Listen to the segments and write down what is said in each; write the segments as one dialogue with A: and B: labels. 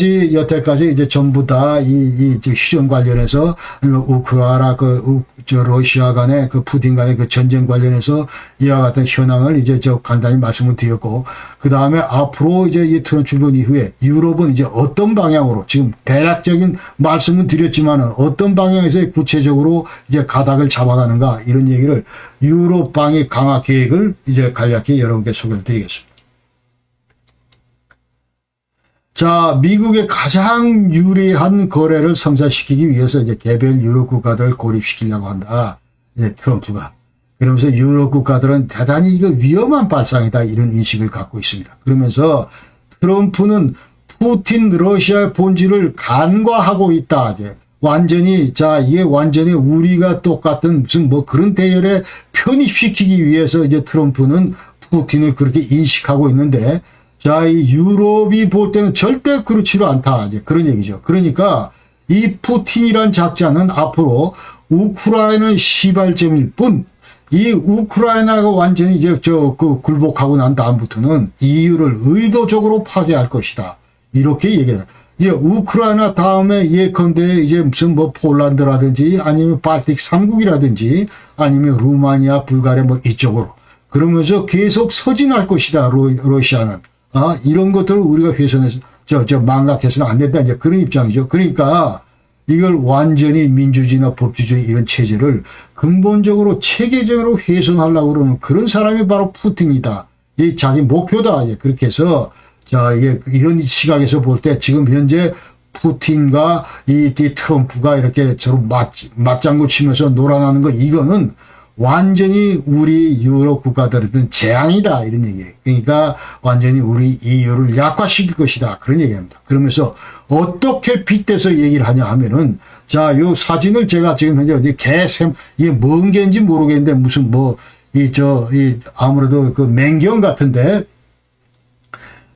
A: 여태까지 이제 전부 다 이 휴전 관련해서 우크라이나 러시아 간의 푸틴 간의 전쟁 관련해서 이와 같은 현황을 이제 간단히 말씀을 드렸고, 그 다음에 앞으로 이제 이 트럼프 출범 이후에 유럽은 이제 어떤 방향으로, 지금 대략적인 말씀은 드렸지만은 어떤 방향에서 구체적으로 이제 가닥을 잡아가는가, 이런 얘기를 유럽 방위 강화 계획을 이제 간략히 여러분께 소개를 드리겠습니다. 자, 미국의 가장 유리한 거래를 성사시키기 위해서 이제 개별 유럽 국가들을 고립시키려고 한다. 이제 트럼프가. 그러면서 유럽 국가들은 대단히 이거 위험한 발상이다, 이런 인식을 갖고 있습니다. 그러면서 트럼프는 푸틴 러시아의 본질을 간과하고 있다. 완전히, 자, 이게 완전히 우리가 똑같은 무슨 뭐 그런 대열에 편입시키기 위해서 이제 트럼프는 푸틴을 그렇게 인식하고 있는데, 자, 이 유럽이 볼 때는 절대 그렇지도 않다, 이제 그런 얘기죠. 그러니까 이 푸틴이란 작자는 앞으로 우크라이나는 시발점일 뿐, 이 우크라이나가 완전히 이제 굴복하고 난 다음부터는 EU를 의도적으로 파괴할 것이다, 이렇게 얘기해요. 예, 우크라이나 다음에 예컨대 이제 무슨 뭐 폴란드라든지 아니면 발틱 3국이라든지 아니면 루마니아, 불가리아 뭐 이쪽으로, 그러면서 계속 서진할 것이다, 러시아는. 이런 것들을 우리가 훼손해서, 망각해서는 안 된다, 이제 그런 입장이죠. 그러니까 이걸 완전히 민주주의나 법치주의 이런 체제를 근본적으로 체계적으로 훼손하려고 그러는 그런 사람이 바로 푸틴이다. 이 자기 목표다. 이제 그렇게 해서, 자, 이게 이런 시각에서 볼 때 지금 현재 푸틴과 이 트럼프가 이렇게 서로 맞장구 치면서 놀아나는 거, 이거는 완전히 우리 유럽 국가들은 재앙이다, 이런 얘기예요. 그러니까 완전히 우리 EU를 약화시킬 것이다, 그런 얘기합니다. 그러면서 어떻게 빗대서 얘기를 하냐 하면은, 자, 요 사진을 제가 지금 현재 이게 뭔 개인지 모르겠는데 무슨 아무래도 그 맹경 같은데,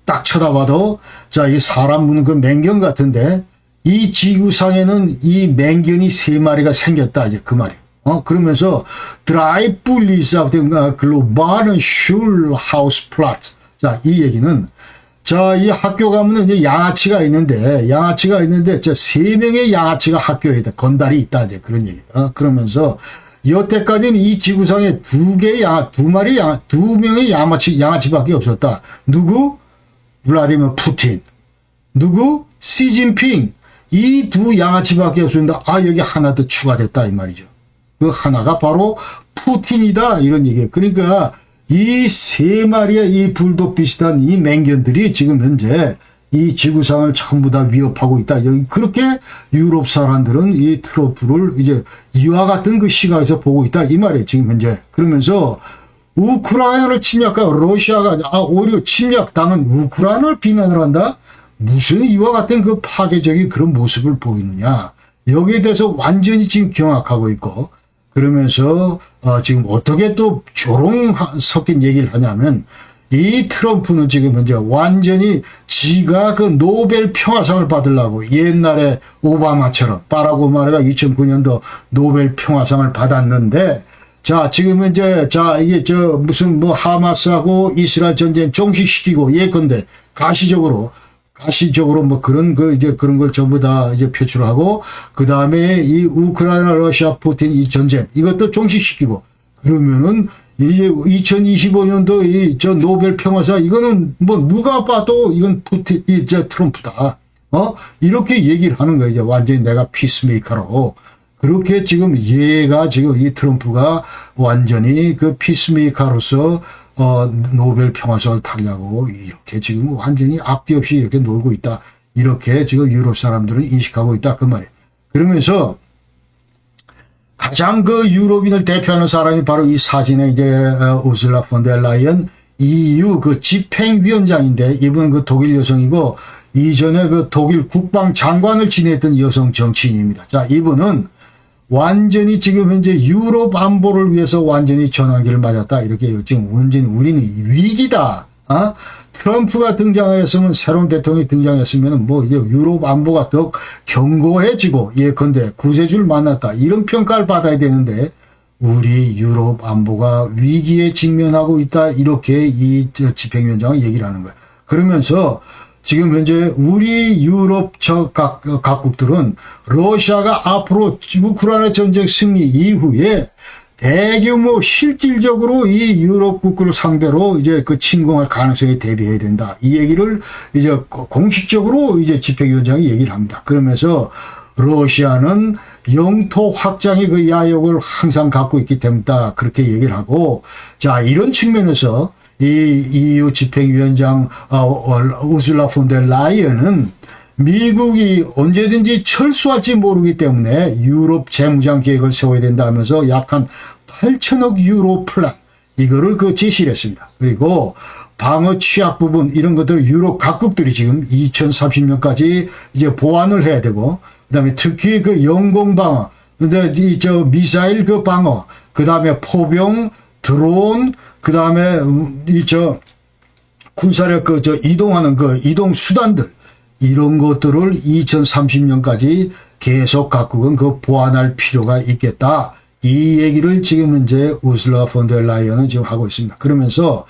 A: 딱 쳐다봐도, 자, 이 사람 무는 그 맹경 같은데, 이 지구상에는 이 맹견이 3마리가 생겼다, 이제 그 말이에요. 그러면서 드라이블리사 글로벌은 슐 하우스 플라트. 자, 이 얘기는, 자, 이 학교 가면은 이제 양아치가 있는데 저 3명의 양아치가 학교에 있다, 건달이 있다, 이제 그런 얘기. 그러면서 여태까지는 이 지구상에 2명의 양아치밖에 없었다. 누구? 블라디미르 푸틴. 누구? 시진핑. 이 두 양아치밖에 없었는데, 여기 하나 더 추가됐다, 이 말이죠. 그 하나가 바로 푸틴이다, 이런 얘기예요. 그러니까 이 3마리의 이 불독 비슷한 이 맹견들이 지금 현재 이 지구상을 전부 다 위협하고 있다. 그렇게 유럽 사람들은 이 트럼프를 이제 이와 같은 그 시각에서 보고 있다, 이 말이에요, 지금 현재. 그러면서 우크라이나를 침략한 러시아가 오히려 침략당한 우크라이나를 비난을 한다? 무슨 이와 같은 그 파괴적인 그런 모습을 보이느냐. 여기에 대해서 완전히 지금 경악하고 있고, 그러면서 지금 어떻게 또 조롱 섞인 얘기를 하냐면, 이 트럼프는 지금 현재 완전히 지가 그 노벨 평화상을 받으려고 옛날에 오바마처럼, 바락 오바마가 2009년도 노벨 평화상을 받았는데, 자, 지금 현재, 자, 이게 무슨 하마스하고 이스라엘 전쟁 종식시키고 예컨대 가시적으로 뭐 그런 걸 전부 다 이제 표출하고, 그 다음에 이 우크라이나 러시아 푸틴 이 전쟁 이것도 종식시키고, 그러면은 이제 2025년도 저 노벨 평화상 이거는 뭐 누가 봐도 이건 푸틴 트럼프다. 이렇게 얘기를 하는 거예요. 이제 완전히 내가 피스메이커로. 그렇게 지금 얘가 지금 이 트럼프가 완전히 그 피스메이커로서 노벨 평화상을 타려고 이렇게 지금 완전히 앞뒤 없이 이렇게 놀고 있다. 이렇게 지금 유럽 사람들은 인식하고 있다, 그 말이에요. 그러면서 가장 그 유럽인을 대표하는 사람이 바로 이 사진에 이제 우슬라 폰데르라이언 EU 그 집행위원장인데, 이분은 그 독일 여성이고 이전에 그 독일 국방장관을 지냈던 여성 정치인입니다. 자, 이분은 완전히 지금 현재 유럽 안보를 위해서 완전히 전환기를 맞았다, 이렇게 지금 완전히 우리는 위기다. 트럼프가 등장을 했으면, 새로운 대통령이 등장했으면 뭐 이제 유럽 안보가 더 견고해지고 예컨대 구세주를 만났다, 이런 평가를 받아야 되는데, 우리 유럽 안보가 위기에 직면하고 있다, 이렇게 이 집행위원장은 얘기를 하는 거야. 그러면서 지금 현재 우리 유럽 각국들은 러시아가 앞으로 우크라이나 전쟁 승리 이후에 대규모 실질적으로 이 유럽 국가를 상대로 이제 그 침공할 가능성에 대비해야 된다. 이 얘기를 이제 공식적으로 이제 집행위원장이 얘기를 합니다. 그러면서 러시아는 영토 확장의 그 야욕을 항상 갖고 있기 때문이다. 그렇게 얘기를 하고, 자, 이런 측면에서 이 EU 집행위원장 우슬라 폰델 라이언은 미국이 언제든지 철수할지 모르기 때문에 유럽 재무장 계획을 세워야 된다 하면서 약 한 8천억 유로 플랜, 이거를 그 제시를 했습니다. 그리고 방어 취약 부분, 이런 것들 유럽 각국들이 지금 2030년까지 이제 보완을 해야 되고, 그 다음에 특히 그 영공 방어, 근데 미사일 그 방어, 그 다음에 포병, 드론, 그 다음에 군사력 이동하는 그 이동 수단들, 이런 것들을 2030년까지 계속 각국은 그 보완할 필요가 있겠다. 이 얘기를 지금 현재 우슬라 폰델 라이언은 지금 하고 있습니다. 그러면서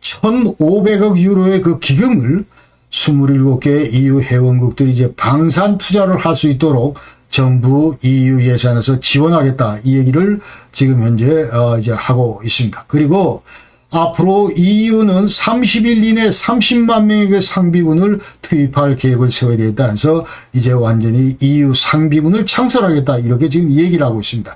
A: 1,500억 유로의 그 기금을 27개 EU 회원국들이 이제 방산 투자를 할 수 있도록 정부 EU 예산에서 지원하겠다. 이 얘기를 지금 현재 이제 하고 있습니다. 그리고 앞으로 EU는 30일 이내 30만 명의 그 상비군을 투입할 계획을 세워야 되겠다 해서 이제 완전히 EU 상비군을 창설하겠다. 이렇게 지금 얘기를 하고 있습니다.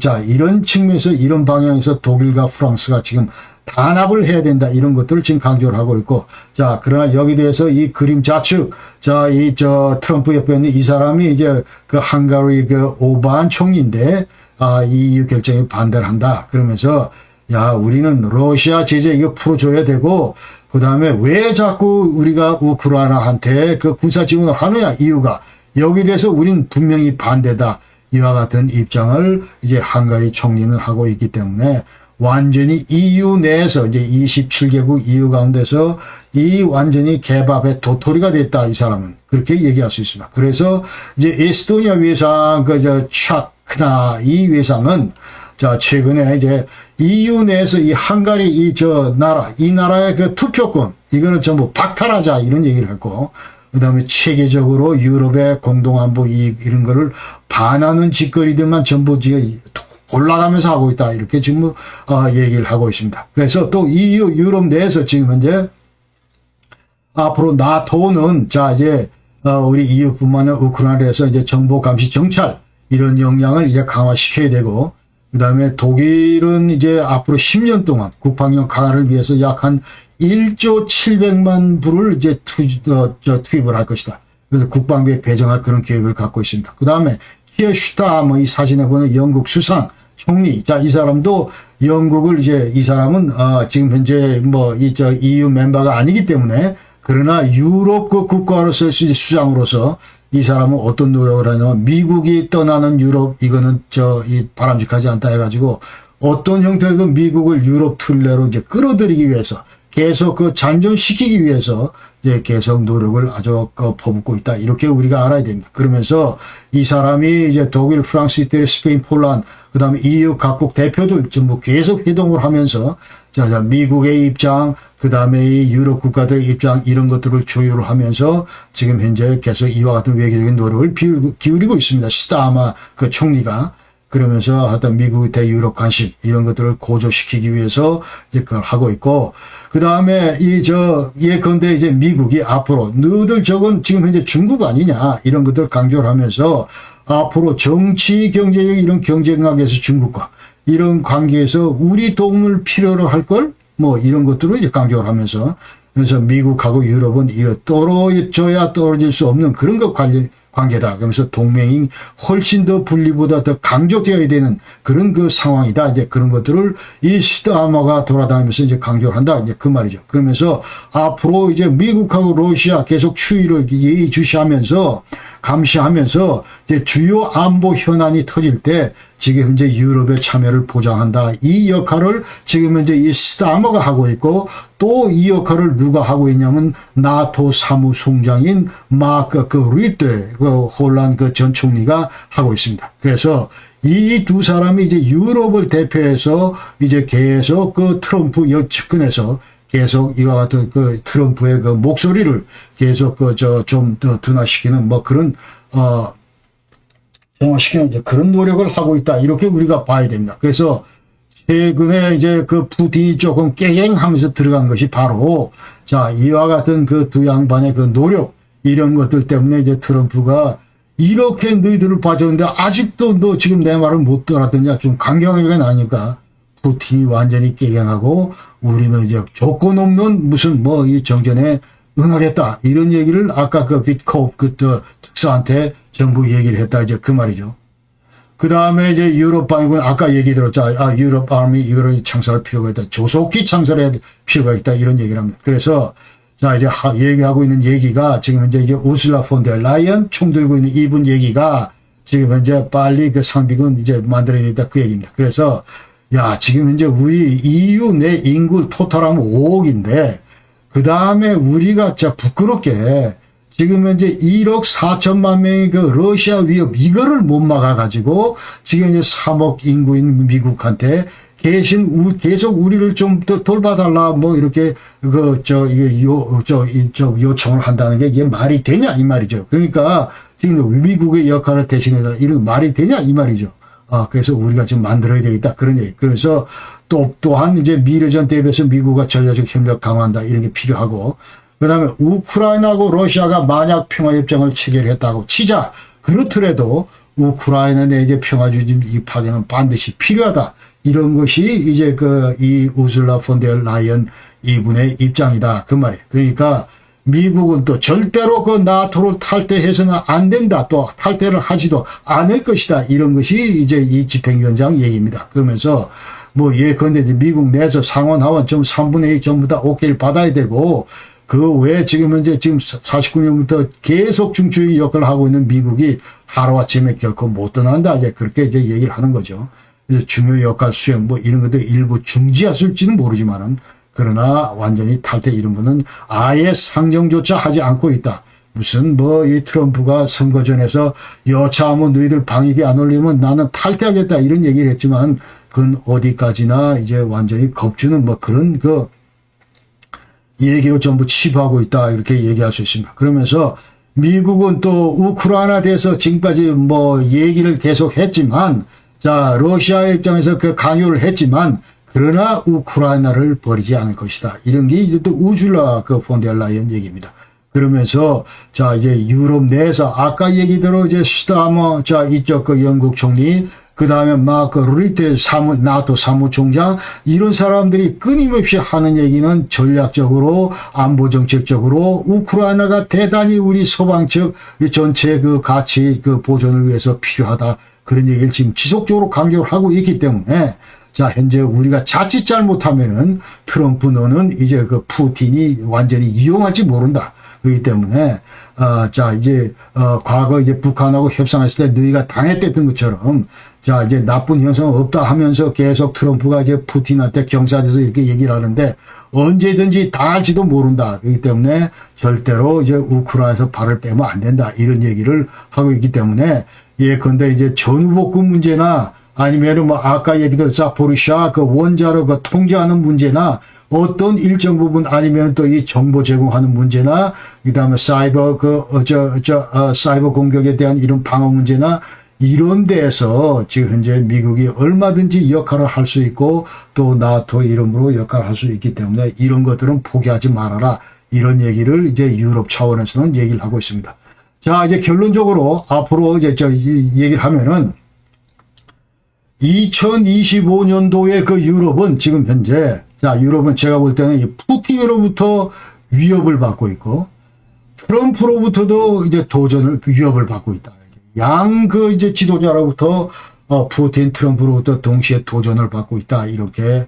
A: 자, 이런 측면에서 이런 방향에서 독일과 프랑스가 지금 단합을 해야 된다. 이런 것들을 지금 강조를 하고 있고, 자, 그러나 여기 대해서 이 그림 좌측, 자, 트럼프 옆에 있는 이 사람이 이제 그 헝가리 그 오반 총리인데, 이 EU 결정에 반대를 한다. 그러면서, 야, 우리는 러시아 제재 이거 풀어줘야 되고, 그 다음에 왜 자꾸 우리가 우크라이나한테 그 군사 지원을 하느냐, 이유가. 여기 대해서 우리는 분명히 반대다. 이와 같은 입장을 이제 헝가리 총리는 하고 있기 때문에 완전히 EU 내에서 이제 27개국 EU 가운데서 이 완전히 개밥의 도토리가 됐다, 이 사람은. 그렇게 얘기할 수 있습니다. 그래서 이제 에스토니아 외상, 차크나 이 외상은 자, 최근에 이제 EU 내에서 이 헝가리 이 나라의 그 투표권, 이거는 전부 박탈하자, 이런 얘기를 했고, 그 다음에 체계적으로 유럽의 공동안보 이익, 이런 거를 반하는 짓거리들만 전부 지금 골라가면서 하고 있다. 이렇게 지금 얘기를 하고 있습니다. 그래서 또 EU 유럽 내에서 지금 현재 앞으로 나토는 자 이제 우리 EU뿐만 아니라 우크라이나에서 이제 정보 감시 정찰 이런 역량을 이제 강화시켜야 되고, 그 다음에 독일은 이제 앞으로 10년 동안 국방력 강화를 위해서 약 한 1조 700만 불을 이제 투입을 할 것이다. 그래서 국방비에 배정할 그런 계획을 갖고 있습니다. 그 다음에 키어 슈타, 이 사진에 보는 영국 수상 총리. 자, 이 사람도 영국을 이제, 이 사람은, 지금 현재 EU 멤버가 아니기 때문에, 그러나 유럽 그 국가로서 수장으로서 이 사람은 어떤 노력을 하냐면 미국이 떠나는 유럽, 이거는 바람직하지 않다 해가지고 어떤 형태로도 미국을 유럽 틀내로 이제 끌어들이기 위해서 계속 그 잔존시키기 위해서 이제 계속 노력을 아주 퍼붓고 있다. 이렇게 우리가 알아야 됩니다. 그러면서 이 사람이 이제 독일, 프랑스, 이태리, 스페인, 폴란드, 그 다음에 EU 각국 대표들 전부 계속 회동을 하면서 자, 미국의 입장, 그 다음에 이 유럽 국가들의 입장, 이런 것들을 조율을 하면서 지금 현재 계속 이와 같은 외교적인 노력을 기울이고 있습니다. 스타마 그 총리가. 그러면서 하여튼 미국의 대유럽 관심 이런 것들을 고조시키기 위해서 이제 그걸 하고 있고, 그 다음에 예컨대 이제 미국이 앞으로 너희들 저건 지금 현재 중국 아니냐 이런 것들 강조를 하면서 앞으로 정치 경제적 이런 경쟁학에서 중국과 이런 관계에서 우리 도움을 필요로 할 걸 이런 것들을 이제 강조를 하면서, 그래서 미국하고 유럽은 이거 떨어져야 떨어질 수 없는 그런 것 관계다. 그러면서 동맹이 훨씬 더 분리보다 더 강조되어야 되는 그런 그 상황이다. 이제 그런 것들을 이 스타마가 돌아다니면서 이제 강조를 한다. 이제 그 말이죠. 그러면서 앞으로 이제 미국하고 러시아 계속 추이를 예의주시하면서 감시하면서 이제 주요 안보 현안이 터질 때 지금 현재 유럽의 참여를 보장한다. 이 역할을 지금 현재 이 스타머가 하고 있고, 또 이 역할을 누가 하고 있냐면 나토 사무총장인 마크 리테 홀란드 전 총리가 하고 있습니다. 그래서 이 두 사람이 이제 유럽을 대표해서 이제 계속 그 트럼프 측근에서 계속 이와 같은 그 트럼프의 그 목소리를 계속 좀 더 둔화시키는 뭐 그런, 정화시키는 이제 그런 노력을 하고 있다. 이렇게 우리가 봐야 됩니다. 그래서 최근에 이제 그 푸틴이 조금 깨갱하면서 들어간 것이 바로 자, 이와 같은 그 두 양반의 그 노력, 이런 것들 때문에 이제 트럼프가 이렇게 너희들을 봐줬는데 아직도 너 지금 내 말을 못 알아듣냐, 좀 강경하게 나니까 푸틴이 완전히 깨갱하고 우리는 이제 조건 없는 무슨 뭐 이 정전에 응하겠다, 이런 얘기를 아까 그 비트코프 그 특사한테 전부 얘기를 했다, 이제 그 말이죠. 그 다음에 이제 유럽 방위군 아까 얘기 들었죠. 유럽 아미 이거를 창설할 필요가 있다. 조속히 창설해야 될 필요가 있다, 이런 얘기를 합니다. 그래서 자, 이제 얘기하고 있는 얘기가 지금 이제 우슬라 폰데르 라이언 총 들고 있는 이분 얘기가 지금 현재 빨리 그 상비군 이제 만들어야 된다, 그 얘기입니다. 그래서 야, 지금 현재 우리 EU 내 인구 토탈하면 5억인데 그 다음에 우리가 진짜 부끄럽게 지금 현재 1억 4천만 명의 그 러시아 위협 이거를 못 막아가지고 지금 이제 3억 인구인 미국한테 계속 우리를 좀 더 돌봐달라 뭐 이렇게 요청을 한다는 게 이게 말이 되냐 이 말이죠. 그러니까 지금 미국의 역할을 대신해달라, 이런 말이 되냐 이 말이죠. 그래서 우리가 지금 만들어야 되겠다, 그런 얘기. 그래서 또한 이제 미래전 대비해서 미국과 전략적 협력 강화한다, 이런 게 필요하고, 그 다음에 우크라이나하고 러시아가 만약 평화협정을 체결했다고 치자. 그렇더라도 우크라이나 내 이제 평화주의 이 파괴는 반드시 필요하다. 이런 것이 이제 이 우슬라 폰데르 라이언 이분의 입장이다, 그 말이에요. 그러니까 미국은 또 절대로 그 나토를 탈퇴해서는 안 된다, 또 탈퇴를 하지도 않을 것이다, 이런 것이 이제 이 집행위원장 얘기입니다. 그러면서 뭐 예컨대 미국 내에서 상원 하원 좀 3분의 2 전부 다 오케이를 받아야 되고, 그 외에 지금 현재 지금 49년부터 계속 중추의 역할을 하고 있는 미국이 하루아침에 결코 못 떠난다, 이제 그렇게 이제 얘기를 하는 거죠. 그래서 중요 역할 수행 뭐 이런 것들 일부 중지했을지는 모르지만은, 그러나 완전히 탈퇴 이런 거는 아예 상정조차 하지 않고 있다. 무슨 뭐 이 트럼프가 선거전에서 여차하면 너희들 방역이 안 올리면 나는 탈퇴하겠다, 이런 얘기를 했지만 그건 어디까지나 이제 완전히 겁주는 뭐 그런 그 얘기로 전부 치부하고 있다, 이렇게 얘기할 수 있습니다. 그러면서 미국은 또 우크라이나에 대해서 지금까지 뭐 얘기를 계속 했지만, 자, 러시아의 입장에서 그 강요를 했지만, 그러나 우크라이나를 버리지 않을 것이다, 이런 게 이제 또 우줄라 그 폰데르 라이언 얘기입니다. 그러면서 자, 이제 유럽 내에서 아까 얘기대로 이제 슈타머, 자, 이쪽 그 영국 총리, 그 다음에 마크 루이테 나토 사무총장, 이런 사람들이 끊임없이 하는 얘기는 전략적으로 안보정책적으로 우크라이나가 대단히 우리 서방 측 전체 그 가치 그 보존을 위해서 필요하다, 그런 얘기를 지금 지속적으로 강조를 하고 있기 때문에, 자, 현재 우리가 자칫 잘못하면은 트럼프 너는 이제 그 푸틴이 완전히 이용할지 모른다. 그렇기 때문에 자, 이제 과거 이제 북한하고 협상했을 때 너희가 당했던 것처럼, 자, 이제 나쁜 현상 없다 하면서 계속 트럼프가 이제 푸틴한테 경사돼서 이렇게 얘기를 하는데 언제든지 당할지도 모른다. 그렇기 때문에 절대로 이제 우크라이나에서 발을 빼면 안 된다, 이런 얘기를 하고 있기 때문에, 예컨대 이제 전후복구 문제나 아니면은 뭐 아까 얘기했던 자포리샤 그 원자로 그 통제하는 문제나 어떤 일정 부분 아니면 또 이 정보 제공하는 문제나 그다음에 사이버 사이버 공격에 대한 이런 방어 문제나 이런 데에서 지금 현재 미국이 얼마든지 역할을 할 수 있고 또 나토 이름으로 역할을 할 수 있기 때문에 이런 것들은 포기하지 말아라, 이런 얘기를 이제 유럽 차원에서는 얘기를 하고 있습니다. 자, 이제 결론적으로 앞으로 이제 얘기를 하면은 2025년도에 그 유럽은 지금 현재, 자, 유럽은 제가 볼 때는 이 푸틴으로부터 위협을 받고 있고 트럼프로부터도 이제 위협을 받고 있다. 양 그 이제 지도자로부터 푸틴, 트럼프로부터 동시에 도전을 받고 있다, 이렇게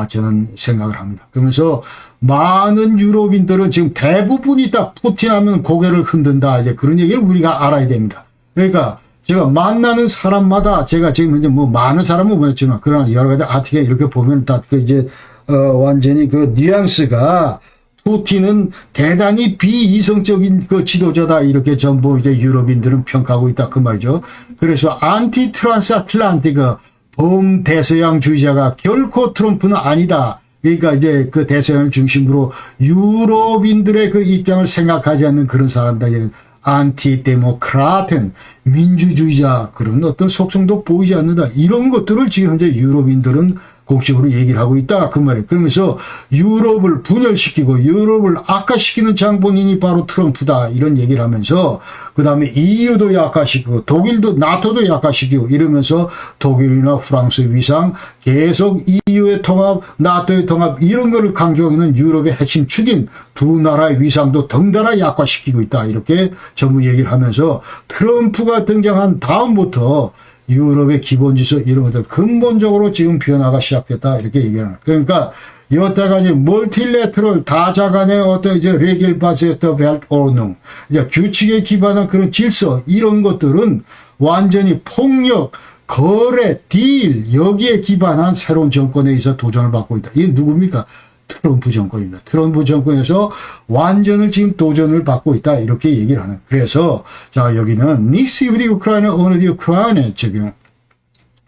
A: 저는 생각을 합니다. 그러면서 많은 유럽인들은 지금 대부분이 다 푸틴 하면 고개를 흔든다, 이제 그런 얘기를 우리가 알아야 됩니다. 그러니까 제가 만나는 사람마다 제가 지금 이제 뭐 많은 사람은 보냈지만 그러나 여러 가지 아티클 이렇게 보면 다 이제 완전히 그 뉘앙스가 푸틴은 대단히 비이성적인 그 지도자다, 이렇게 전부 이제 유럽인들은 평가하고 있다, 그 말이죠. 그래서 안티 트란스아틀란티크 범대서양주의자가 결코 트럼프는 아니다, 그러니까 이제 그 대서양을 중심으로 유럽인들의 그 입장을 생각하지 않는 그런 사람들, 안티데모크라텐, 민주주의자, 그런 어떤 속성도 보이지 않는다. 이런 것들을 지금 현재 유럽인들은 공식으로 얘기를 하고 있다. 그 말이에요. 그러면서 유럽을 분열시키고 유럽을 악화시키는 장본인이 바로 트럼프다. 이런 얘기를 하면서 그 다음에 EU도 약화시키고 독일도 나토도 약화시키고 이러면서 독일이나 프랑스 위상 계속 EU의 통합, 나토의 통합 이런 거를 강조하고 있는 유럽의 핵심 축인 두 나라의 위상도 덩달아 약화시키고 있다. 이렇게 전부 얘기를 하면서 트럼프가 등장한 다음부터 유럽의 기본 질서 이런 것들 근본적으로 지금 변화가 시작됐다 이렇게 얘기를 하는. 그러니까 여태가 이제 멀티레터럴 다자간의 어떤 이제 레겔바세터 벨트오르능 이제 규칙에 기반한 그런 질서 이런 것들은 완전히 폭력, 거래, 딜 여기에 기반한 새로운 정권에 의해서 도전을 받고 있다. 이게 누굽니까? 트럼프 정권입니다. 트럼프 정권에서 완전을 지금 도전을 받고 있다. 이렇게 얘기를 하는. 그래서, 자, 여기는, 니스이브디 우크라이나 어느디 우크라이나 지금,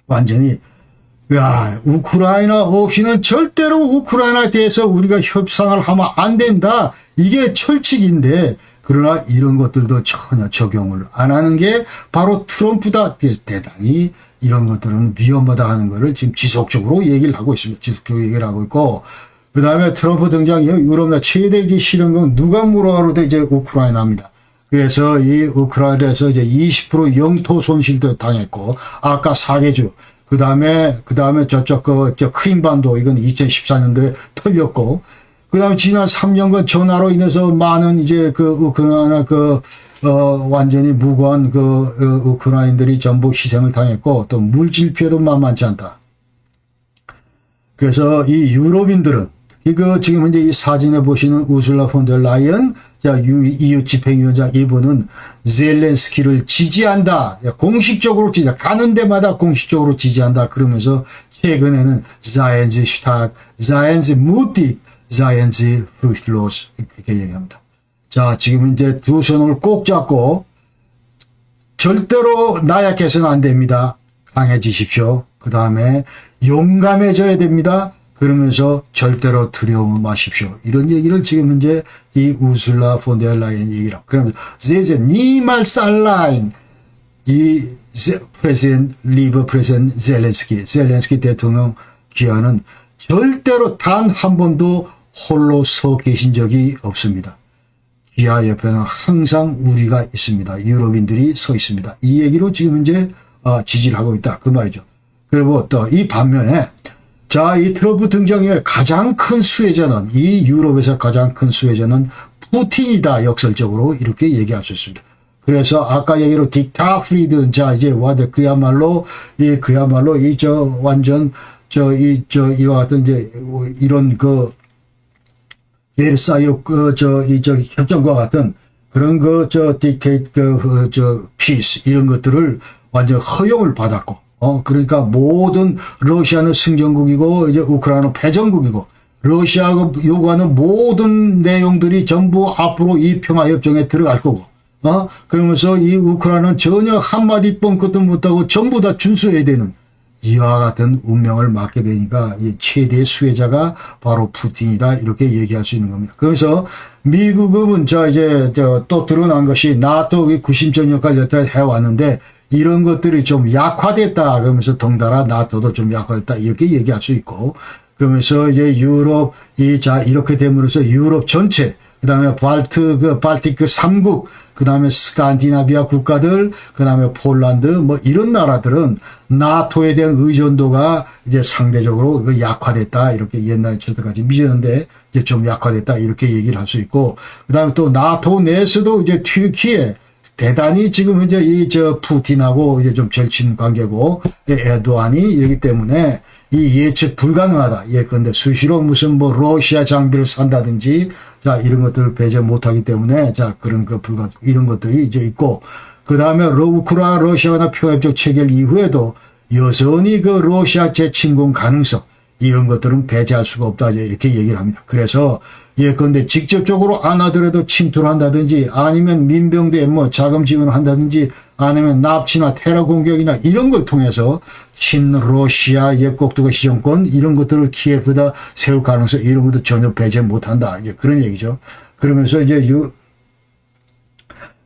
A: 완전히, 야, 우크라이나 없이는 절대로 우크라이나에 대해서 우리가 협상을 하면 안 된다. 이게 철칙인데, 그러나 이런 것들도 전혀 적용을 안 하는 게 바로 트럼프다. 대단히 이런 것들은 위험하다 하는 거를 지금 지속적으로 얘기를 하고 있습니다. 지속적으로 얘기를 하고 있고, 그 다음에 트럼프 등장 이후 유럽 최대 이제 실현국 누가 물어가도 이제 우크라이나입니다. 그래서 이 우크라이나에서 이제 20% 영토 손실도 당했고, 아까 4개주, 그 다음에 저쪽 크림반도 이건 2014년도에 털렸고, 그 다음에 지난 3년간 전화로 인해서 많은 이제 그 우크라이나 완전히 무고한 우크라인들이 전부 희생을 당했고, 또 물질 피해도 만만치 않다. 그래서 이 유럽인들은 이거 지금 현재 이 사진에 보시는 우슬라 폰델라이언 EU 집행위원장 이분은 젤렌스키를 지지한다. 공식적으로 가는 데마다 공식적으로 지지한다. 그러면서 최근에는 자이언즈 슈탁, 자이언즈 무틱, 자이언즈 프루히틀로스 그렇게 얘기합니다. 자, 지금 이제 두 손을 꼭 잡고 절대로 나약해서는 안 됩니다. 강해지십시오. 그 다음에 용감해져야 됩니다. 그러면서 절대로 두려움 마십시오. 이런 얘기를 지금 현재 이 우슬라 폰데르라이언 얘기를 하고. 그러면서 제제 니말 살라인 이 리버 프레sident 젤렌스키 대통령 귀하는 절대로 단 한 번도 홀로 서 계신 적이 없습니다. 귀하 옆에는 항상 우리가 있습니다. 유럽인들이 서 있습니다. 이 얘기로 지금 현재 지지를 하고 있다. 그 말이죠. 그리고 또 이 반면에 자, 이 트럼프 등장 이후에 가장 큰 수혜자는 이 유럽에서 가장 큰 수혜자는 푸틴이다. 역설적으로 이렇게 얘기할 수 있습니다. 그래서 아까 얘기로 딕타 프리든 자 이제 와드 그야말로 완전 이와 같은 이제 이런 베르사유 협정과 같은 그런 피스 이런 것들을 완전 허용을 받았고. 그러니까 모든 러시아는 승전국이고 이제 우크라이나는 패전국이고 러시아가 요구하는 모든 내용들이 전부 앞으로 이 평화협정에 들어갈 거고 그러면서 이 우크라이나는 전혀 한마디 뻥끗도 못하고 전부 다 준수해야 되는 이와 같은 운명을 맞게 되니까 이 최대 수혜자가 바로 푸틴이다 이렇게 얘기할 수 있는 겁니다. 그래서 미국은 이제 또 드러난 것이 나토의 구심점 역할 여태 해왔는데 이런 것들이 좀 약화됐다. 그러면서 덩달아 나토도 좀 약화됐다. 이렇게 얘기할 수 있고. 그러면서 이제 유럽, 이렇게 됨으로써 유럽 전체, 그 다음에 발틱 3국, 그 다음에 스칸디나비아 국가들, 그 다음에 폴란드, 이런 나라들은 나토에 대한 의존도가 이제 상대적으로 약화됐다. 이렇게 옛날 저때까지 미쳤는데 이제 좀 약화됐다. 이렇게 얘기를 할 수 있고. 그 다음에 또 나토 내에서도 이제 튀르키예, 대단히 지금 이제 푸틴하고 이제 좀 절친 관계고, 에르도안이 이러기 때문에 이 예측 불가능하다. 근데 수시로 무슨 러시아 장비를 산다든지, 자, 이런 것들을 배제 못하기 때문에, 자, 그런 이런 것들이 이제 있고, 그 다음에 러시아나 평화협정 체결 이후에도 여전히 러시아 재침공 가능성, 이런 것들은 배제할 수가 없다 이렇게 얘기를 합니다. 그래서 예컨대 직접적으로 안 하더라도 침투를 한다든지 아니면 민병대에 뭐 자금 지원을 한다든지 아니면 납치나 테러 공격이나 이런 걸 통해서 친러시아 예국토가 시정권 이런 것들을 키예프에다 세울 가능성 이런 것도 전혀 배제 못한다. 이제 그런 얘기죠. 그러면서 이제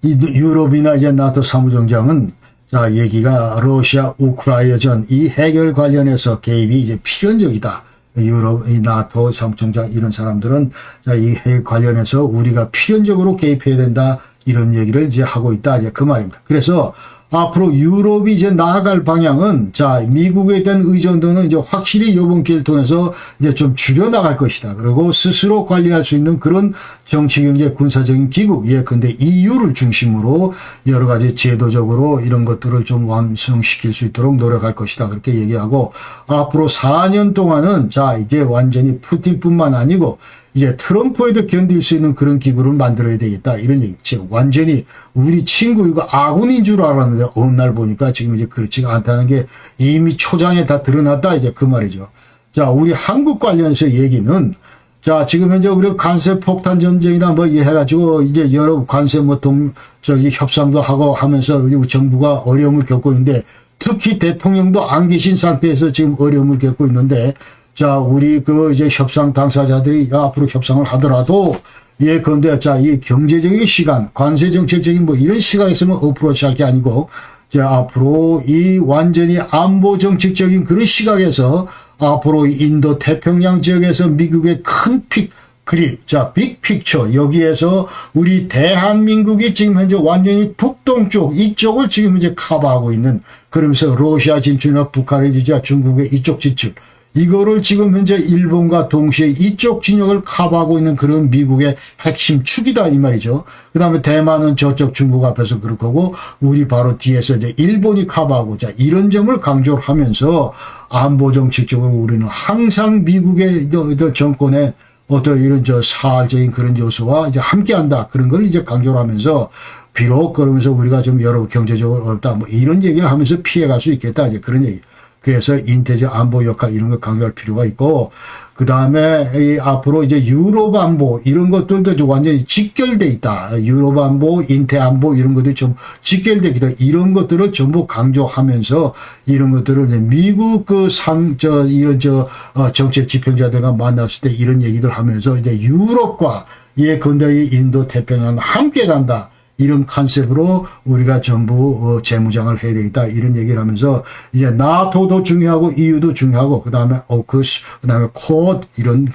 A: 유럽이나 이제 나토 사무총장은 자, 얘기가 러시아 우크라이나전 이 해결 관련해서 개입이 이제 필연적이다. 유럽, 이 나토 사무총장 이런 사람들은 자, 이 해결 관련해서 우리가 필연적으로 개입해야 된다. 이런 얘기를 이제 하고 있다. 이제 그 말입니다. 그래서 앞으로 유럽이 이제 나아갈 방향은 자, 미국에 대한 의존도는 이제 확실히 이번 기회를 통해서 이제 좀 줄여나갈 것이다. 그리고 스스로 관리할 수 있는 그런 정치, 경제, 군사적인 기구, 예컨대 EU를 중심으로 여러 가지 제도적으로 이런 것들을 좀 완성시킬 수 있도록 노력할 것이다. 그렇게 얘기하고 앞으로 4년 동안은 자, 이게 완전히 푸틴뿐만 아니고 이제 트럼프에도 견딜 수 있는 그런 기구를 만들어야 되겠다. 이런 얘기. 완전히 우리 친구 이거 아군인 줄 알았는데 어느 날 보니까 지금 이제 그렇지가 않다는 게 이미 초장에 다 드러났다. 이제 그 말이죠. 자, 우리 한국 관련해서 얘기는 자, 지금 현재 우리 관세 폭탄 전쟁이나 뭐 해가지고 이제 여러 관세 뭐 협상도 하고 하면서 우리 정부가 어려움을 겪고 있는데 특히 대통령도 안 계신 상태에서 지금 어려움을 겪고 있는데 자, 우리 이제 협상 당사자들이 앞으로 협상을 하더라도 예컨대 자, 이 경제적인 시간, 관세 정책적인 뭐 이런 시간이 있으면 어프로치 할 게 아니고 자, 앞으로 이 완전히 안보 정책적인 그런 시각에서 앞으로 인도 태평양 지역에서 미국의 큰 그림, 자, 빅픽처, 여기에서 우리 대한민국이 지금 현재 완전히 북동쪽, 이쪽을 지금 이제 커버하고 있는, 그러면서 러시아 진출이나 북한의 지지나 중국의 이쪽 진출, 이거를 지금 현재 일본과 동시에 이쪽 진영을 커버하고 있는 그런 미국의 핵심 축이다 이 말이죠. 그 다음에 대만은 저쪽 중국 앞에서 그럴 거고 우리 바로 뒤에서 이제 일본이 커버하고 자 이런 점을 강조를 하면서 안보 정책적으로 우리는 항상 미국의 정권의 어떤 이런 사활적인 그런 요소와 이제 함께한다 그런 걸 이제 강조를 하면서 비록 그러면서 우리가 좀 여러 경제적으로 어렵다 뭐 이런 얘기를 하면서 피해갈 수 있겠다 이제 그런 얘기. 그래서 인태적 안보 역할 이런 걸 강조할 필요가 있고 그 다음에 앞으로 이제 유럽 안보 이런 것들도 좀 완전히 직결돼 있다. 유럽 안보, 인태 안보 이런 것들이 좀 직결돼 있다. 이런 것들을 전부 강조하면서 이런 것들을 이제 미국 이런 정책 지평자들과 만났을 때 이런 얘기들 하면서 이제 유럽과 예컨대 인도 태평양 함께 간다. 이런 컨셉으로 우리가 전부 재무장을 해야 되겠다 이런 얘기를 하면서 이제 나토도 중요하고 EU도 중요하고 그다음에 오크스 그다음에 쿼드 이런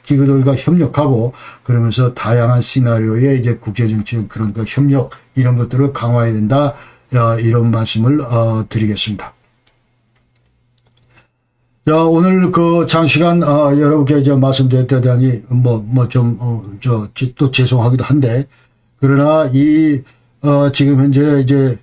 A: 기구들과 협력하고 그러면서 다양한 시나리오의 이제 국제정치 그런 협력 이런 것들을 강화해야 된다 이런 말씀을 드리겠습니다. 자, 오늘 장시간 여러분께 이제 말씀드렸다니 또 죄송하기도 한데 그러나 지금 현재 이제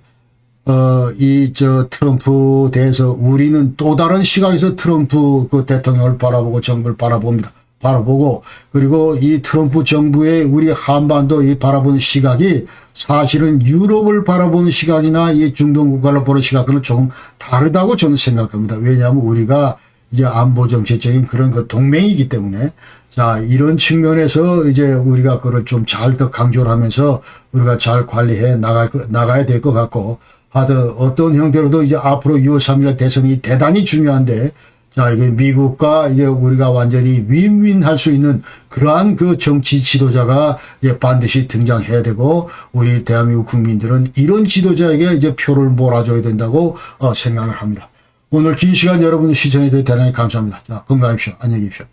A: 트럼프 대해서 우리는 또 다른 시각에서 트럼프 대통령을 바라보고 정부를 바라보고 그리고 이 트럼프 정부의 우리 한반도 바라보는 시각이 사실은 유럽을 바라보는 시각이나 이 중동 국가를 보는 시각은 조금 다르다고 저는 생각합니다. 왜냐하면 우리가 이제 안보 정책적인 그런 동맹이기 때문에 자, 이런 측면에서 이제 우리가 그걸 좀 잘 더 강조를 하면서 우리가 잘 관리해 나가야 될 것 같고, 하여튼 어떤 형태로도 이제 앞으로 6월 3일 대선이 대단히 중요한데, 자, 이게 미국과 이제 우리가 완전히 윈윈 할 수 있는 그러한 정치 지도자가 이제 반드시 등장해야 되고, 우리 대한민국 국민들은 이런 지도자에게 이제 표를 몰아줘야 된다고 생각을 합니다. 오늘 긴 시간 여러분 시청해 주셔서 대단히 감사합니다. 자, 건강하십시오. 안녕히 계십시오.